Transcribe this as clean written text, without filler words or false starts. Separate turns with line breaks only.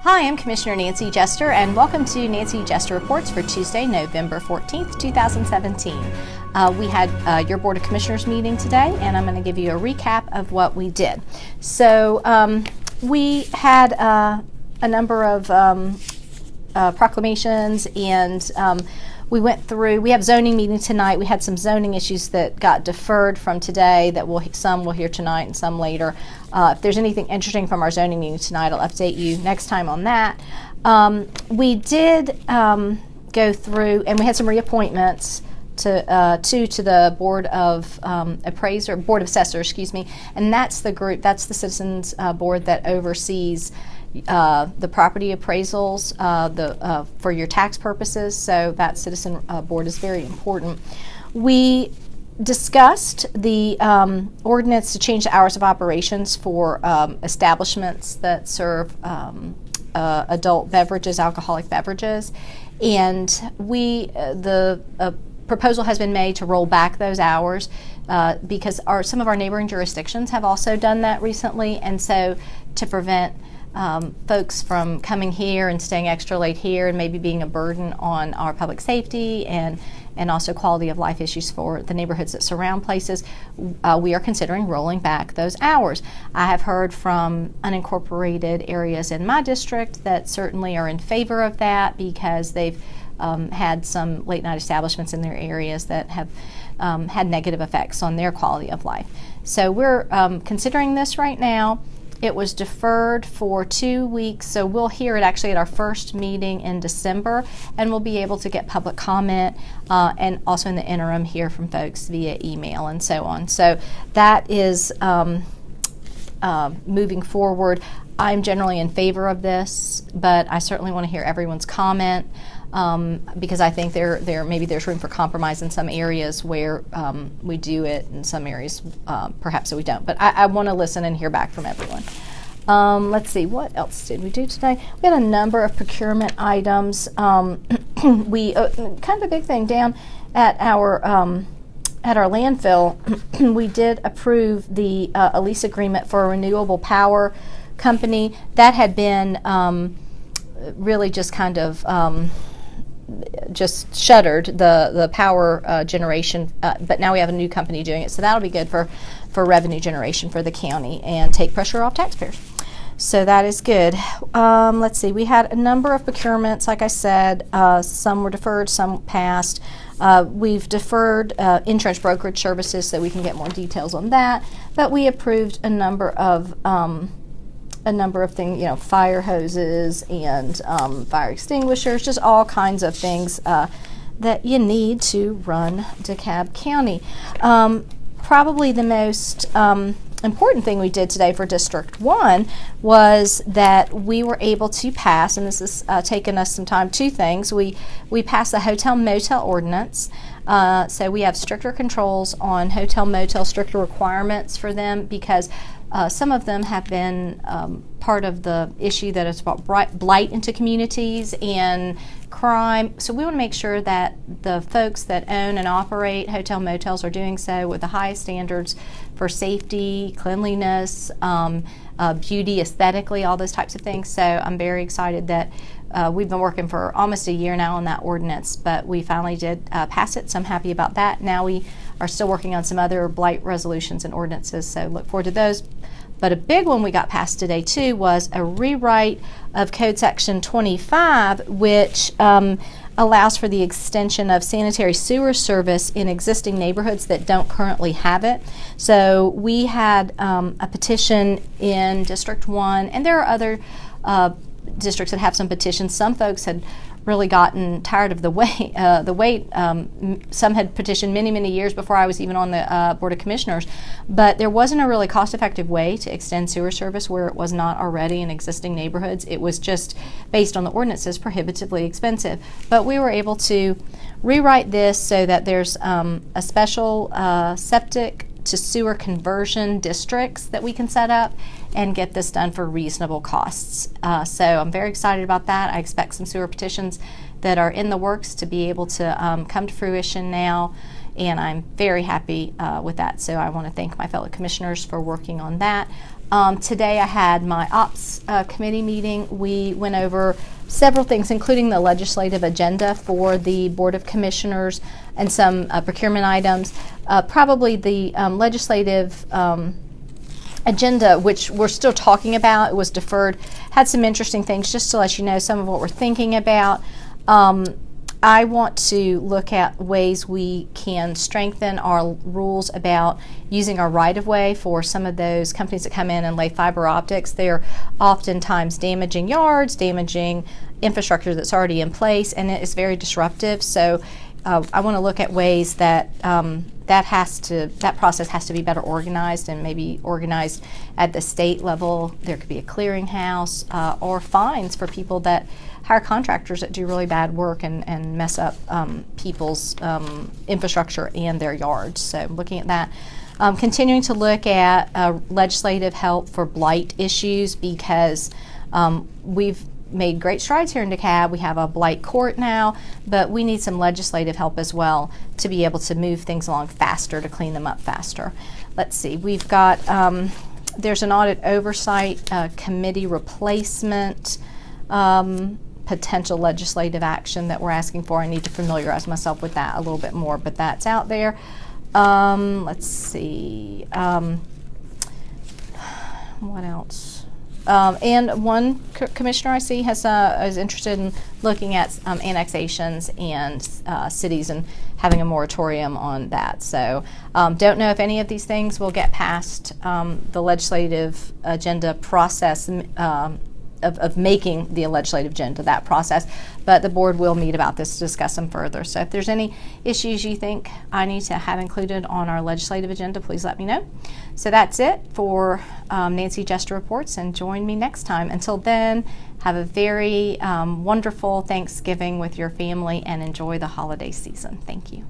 Hi, I'm Commissioner Nancy Jester, and welcome to Nancy Jester Reports for Tuesday, November 14th, 2017. We had your Board of Commissioners meeting today, and I'm going to give you a recap of what we did. So we had a number of proclamations, and we went through. We have zoning meeting tonight. We had some zoning issues that got deferred from today that some we'll hear tonight and some later. If there's anything interesting from our zoning meeting tonight, I'll update you next time on that. We did go through, and we had some reappointments to the Board of Board of Assessors, excuse me, and that's the group, that's the Citizens Board that oversees the property appraisals for your tax purposes. So that citizen board is very important. We discussed the ordinance to change the hours of operations for establishments that serve adult beverages, alcoholic beverages, and the proposal has been made to roll back those hours because some of our neighboring jurisdictions have also done that recently, and so to prevent folks from coming here and staying extra late here and maybe being a burden on our public safety and also quality of life issues for the neighborhoods that surround places, we are considering rolling back those hours. I have heard from unincorporated areas in my district that certainly are in favor of that because they've had some late night establishments in their areas that have had negative effects on their quality of life. So we're considering this right now. It was deferred for 2 weeks, so we'll hear it actually at our first meeting in December, and we'll be able to get public comment and also in the interim hear from folks via email and so on. So that is moving forward. I'm generally in favor of this, but I certainly want to hear everyone's comment because I think maybe there's room for compromise in some areas where we do it, in some areas perhaps we don't. But I want to listen and hear back from everyone. Let's see, what else did we do today? We had a number of procurement items. We kind of a big thing down at our landfill. We did approve a lease agreement for a renewable power company that had been really just kind of just shuttered the power generation, but now we have a new company doing it, so that'll be good for revenue generation for the county and take pressure off taxpayers. So that is good. Let's see, we had a number of procurements, like I said. Some were deferred, some passed. We've deferred insurance brokerage services so we can get more details on that, but we approved a number of things, fire hoses and fire extinguishers, just all kinds of things that you need to run DeKalb County. Probably the most important thing we did today for District 1 was that we were able to pass, and this has taken us some time, two things. We passed the hotel motel ordinance. So we have stricter controls on hotel motel, stricter requirements for them because some of them have been part of the issue that has brought blight into communities and crime. So we want to make sure that the folks that own and operate hotel motels are doing so with the highest standards for safety, cleanliness, beauty, aesthetically, all those types of things. So I'm very excited that we've been working for almost a year now on that ordinance, but we finally did pass it, so I'm happy about that. Now we are still working on some other blight resolutions and ordinances, so look forward to those. But a big one we got passed today too was a rewrite of Code Section 25, which allows for the extension of sanitary sewer service in existing neighborhoods that don't currently have it. So we had a petition in District 1, and there are other districts that have some petitions. Some folks had really gotten tired of the wait. Some had petitioned many years before I was even on the Board of Commissioners, but there wasn't a really cost-effective way to extend sewer service where it was not already in existing neighborhoods. It was just, based on the ordinances, prohibitively expensive. But we were able to rewrite this so that there's a special septic to sewer conversion districts that we can set up and get this done for reasonable costs. So I'm very excited about that. I expect some sewer petitions that are in the works to be able to come to fruition now and I'm very happy with that. So I want to thank my fellow commissioners for working on that. Today I had my Ops Committee meeting. We went over several things, including the legislative agenda for the Board of Commissioners and some procurement items. Probably the legislative agenda, which we're still talking about, it was deferred, had some interesting things. Just to let you know some of what we're thinking about. I want to look at ways we can strengthen our rules about using our right-of-way for some of those companies that come in and lay fiber optics. They're oftentimes damaging yards, damaging infrastructure that's already in place, and it is very disruptive. So I want to look at ways that that process has to be better organized, and maybe organized at the state level. There could be a clearinghouse or fines for people that hire contractors that do really bad work and mess up people's infrastructure and their yards. So looking at that. Continuing to look at legislative help for blight issues, because we've made great strides here in DeKalb. We have a blight court now, but we need some legislative help as well to be able to move things along faster, to clean them up faster. Let's see, we've got, there's an audit oversight committee replacement, potential legislative action that we're asking for. I need to familiarize myself with that a little bit more, but that's out there. Let's see, what else? And one commissioner I see has is interested in looking at annexations and cities and having a moratorium on that. So don't know if any of these things will get past the legislative agenda process of making the legislative agenda, that process, but the board will meet about this to discuss them further. So if there's any issues you think I need to have included on our legislative agenda, please let me know. So that's it for Nancy Jester Reports, and join me next time. Until then, have a very wonderful Thanksgiving with your family and enjoy the holiday season. Thank you.